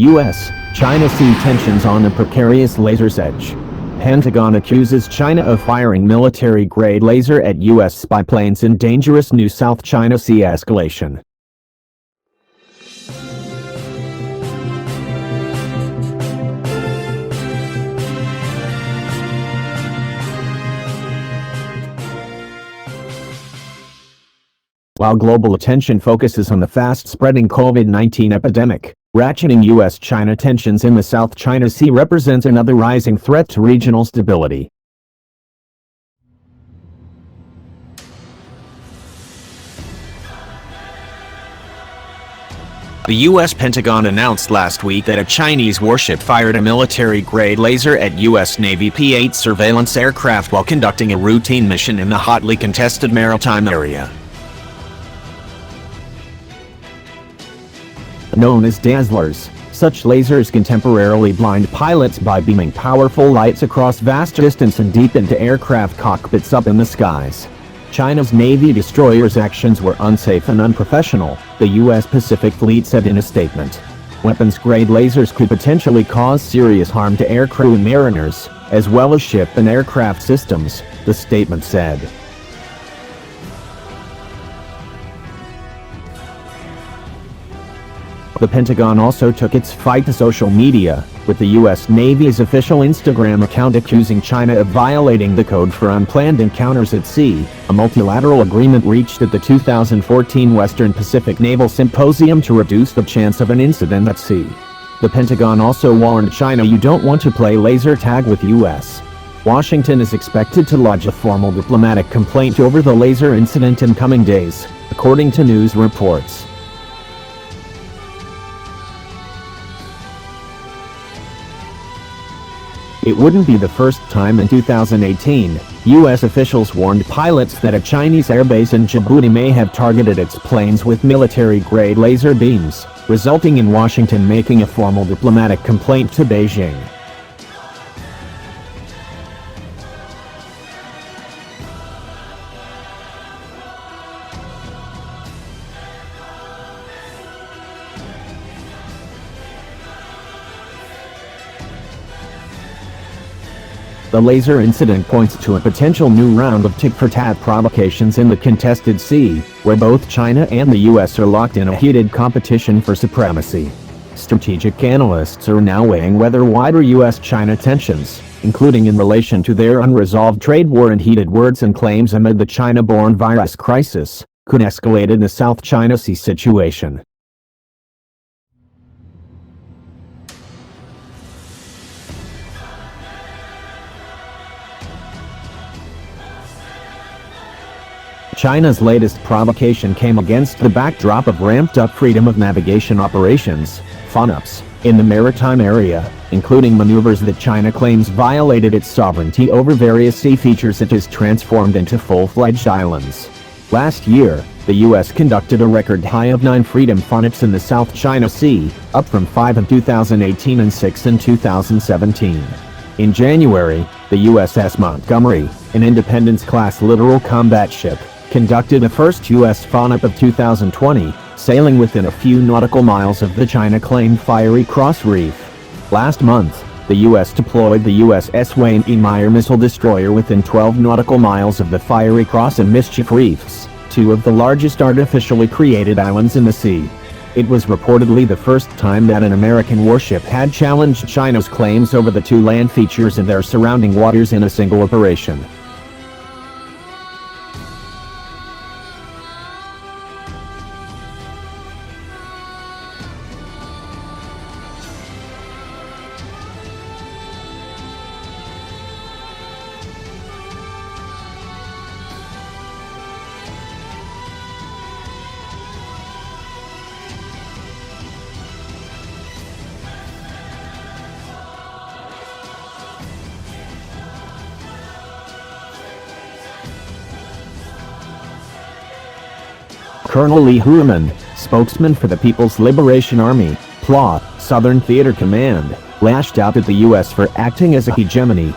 US, China see tensions on the precarious laser's edge. Pentagon accuses China of firing military-grade laser at US spy planes in dangerous new South China Sea escalation. While global attention focuses on the fast-spreading COVID-19 epidemic, ratcheting US-China tensions in the South China Sea represents another rising threat to regional stability. The US Pentagon announced last week that a Chinese warship fired a military-grade laser at US Navy P-8 surveillance aircraft while conducting a routine mission in the hotly contested maritime area. Known as dazzlers, such lasers can temporarily blind pilots by beaming powerful lights across vast distance and deep into aircraft cockpits up in the skies. China's Navy destroyers' actions were unsafe and unprofessional, the U.S. Pacific Fleet said in a statement. Weapons-grade lasers could potentially cause serious harm to aircrew and mariners, as well as ship and aircraft systems, the statement said. The Pentagon also took its fight to social media, with the U.S. Navy's official Instagram account accusing China of violating the code for unplanned encounters at sea, a multilateral agreement reached at the 2014 Western Pacific Naval Symposium to reduce the chance of an incident at sea. The Pentagon also warned China you don't want to play laser tag with U.S. Washington is expected to lodge a formal diplomatic complaint over the laser incident in coming days, according to news reports. It wouldn't be the first time in 2018, U.S. officials warned pilots that a Chinese airbase in Djibouti may have targeted its planes with military-grade laser beams, resulting in Washington making a formal diplomatic complaint to Beijing. The laser incident points to a potential new round of tit-for-tat provocations in the contested sea, where both China and the U.S. are locked in a heated competition for supremacy. Strategic analysts are now weighing whether wider U.S.-China tensions, including in relation to their unresolved trade war and heated words and claims amid the China-borne virus crisis, could escalate in the South China Sea situation. China's latest provocation came against the backdrop of ramped-up freedom of navigation operations, FONOPs, in the maritime area, including maneuvers that China claims violated its sovereignty over various sea features it has transformed into full-fledged islands. Last year, the U.S. conducted a record high of 9 freedom FONOPs in the South China Sea, up from 5 in 2018 and 6 in 2017. In January, the USS Montgomery, an Independence-class littoral combat ship, conducted the first U.S. FONOP of 2020, sailing within a few nautical miles of the China-claimed Fiery Cross Reef. Last month, the U.S. deployed the USS Wayne E. Meyer missile destroyer within 12 nautical miles of the Fiery Cross and Mischief Reefs, 2 of the largest artificially created islands in the sea. It was reportedly the first time that an American warship had challenged China's claims over the 2 land features in their surrounding waters in a single operation. Colonel Lee Hurman, spokesman for the People's Liberation Army, PLA, Southern Theater Command, lashed out at the U.S. for acting as a hegemony,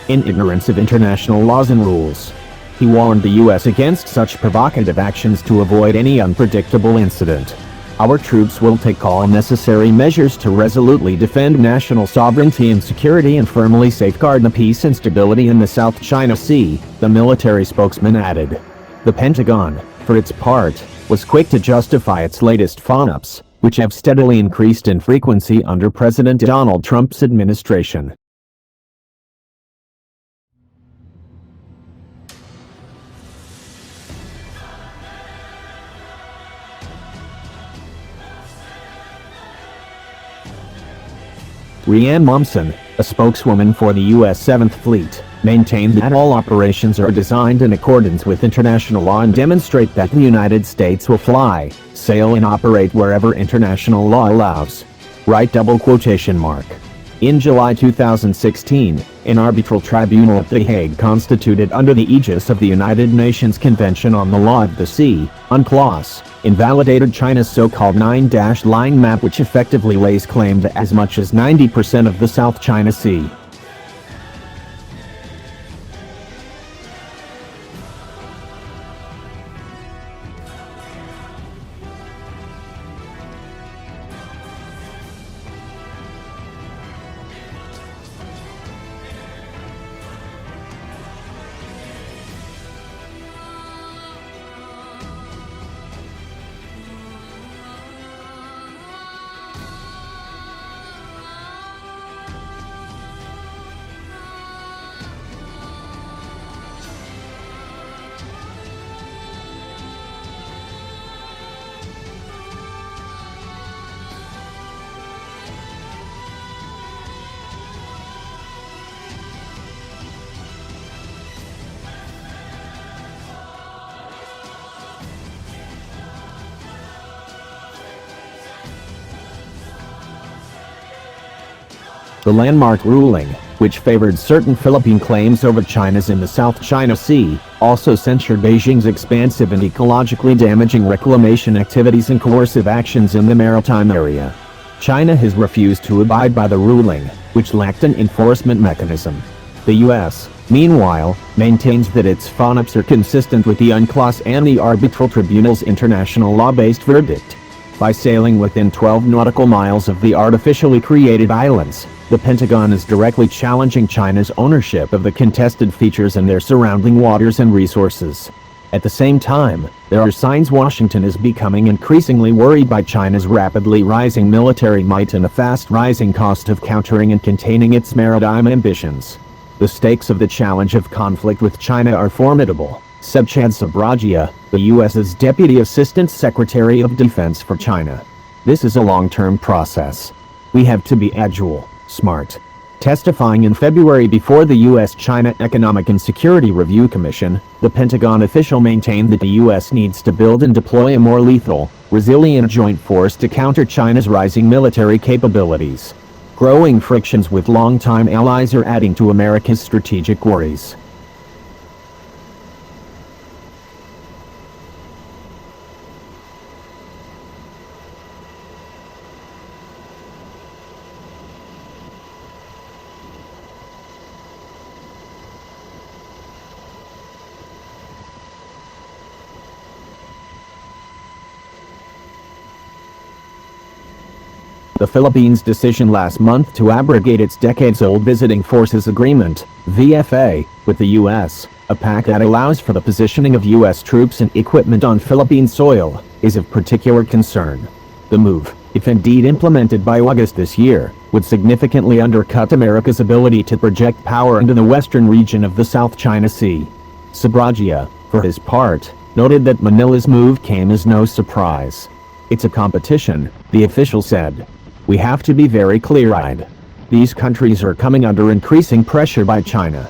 in ignorance of international laws and rules. He warned the U.S. against such provocative actions to avoid any unpredictable incident. Our troops will take all necessary measures to resolutely defend national sovereignty and security and firmly safeguard the peace and stability in the South China Sea, the military spokesman added. The Pentagon, for its part, was quick to justify its latest FONUPs, which have steadily increased in frequency under President Donald Trump's administration. Rhianne Momsen, a spokeswoman for the U.S. 7th Fleet, maintained that all operations are designed in accordance with international law and demonstrate that the United States will fly, sail and operate wherever international law allows. Right double quotation mark. In July 2016, an arbitral tribunal at The Hague constituted under the aegis of the United Nations Convention on the Law of the Sea, UNCLOS, invalidated China's so-called 9-line map, which effectively lays claim to as much as 90% of the South China Sea. The landmark ruling, which favored certain Philippine claims over China's in the South China Sea, also censured Beijing's expansive and ecologically damaging reclamation activities and coercive actions in the maritime area. China has refused to abide by the ruling, which lacked an enforcement mechanism. The U.S., meanwhile, maintains that its FONUPs are consistent with the UNCLOS and the Arbitral Tribunal's international law-based verdict. By sailing within 12 nautical miles of the artificially created islands, the Pentagon is directly challenging China's ownership of the contested features and their surrounding waters and resources. At the same time, there are signs Washington is becoming increasingly worried by China's rapidly rising military might and the fast-rising cost of countering and containing its maritime ambitions. The stakes of the challenge of conflict with China are formidable, said Chad Sabragia, the U.S.'s Deputy Assistant Secretary of Defense for China. This is a long-term process. We have to be agile, smart. Testifying in February before the U.S.-China Economic and Security Review Commission, the Pentagon official maintained that the U.S. needs to build and deploy a more lethal, resilient joint force to counter China's rising military capabilities. Growing frictions with longtime allies are adding to America's strategic worries. The Philippines' decision last month to abrogate its decades-old Visiting Forces Agreement, VFA, with the U.S., a pact that allows for the positioning of U.S. troops and equipment on Philippine soil, is of particular concern. The move, if indeed implemented by August this year, would significantly undercut America's ability to project power into the western region of the South China Sea. Sabragia, for his part, noted that Manila's move came as no surprise. It's a competition, the official said. We have to be very clear-eyed. These countries are coming under increasing pressure by China.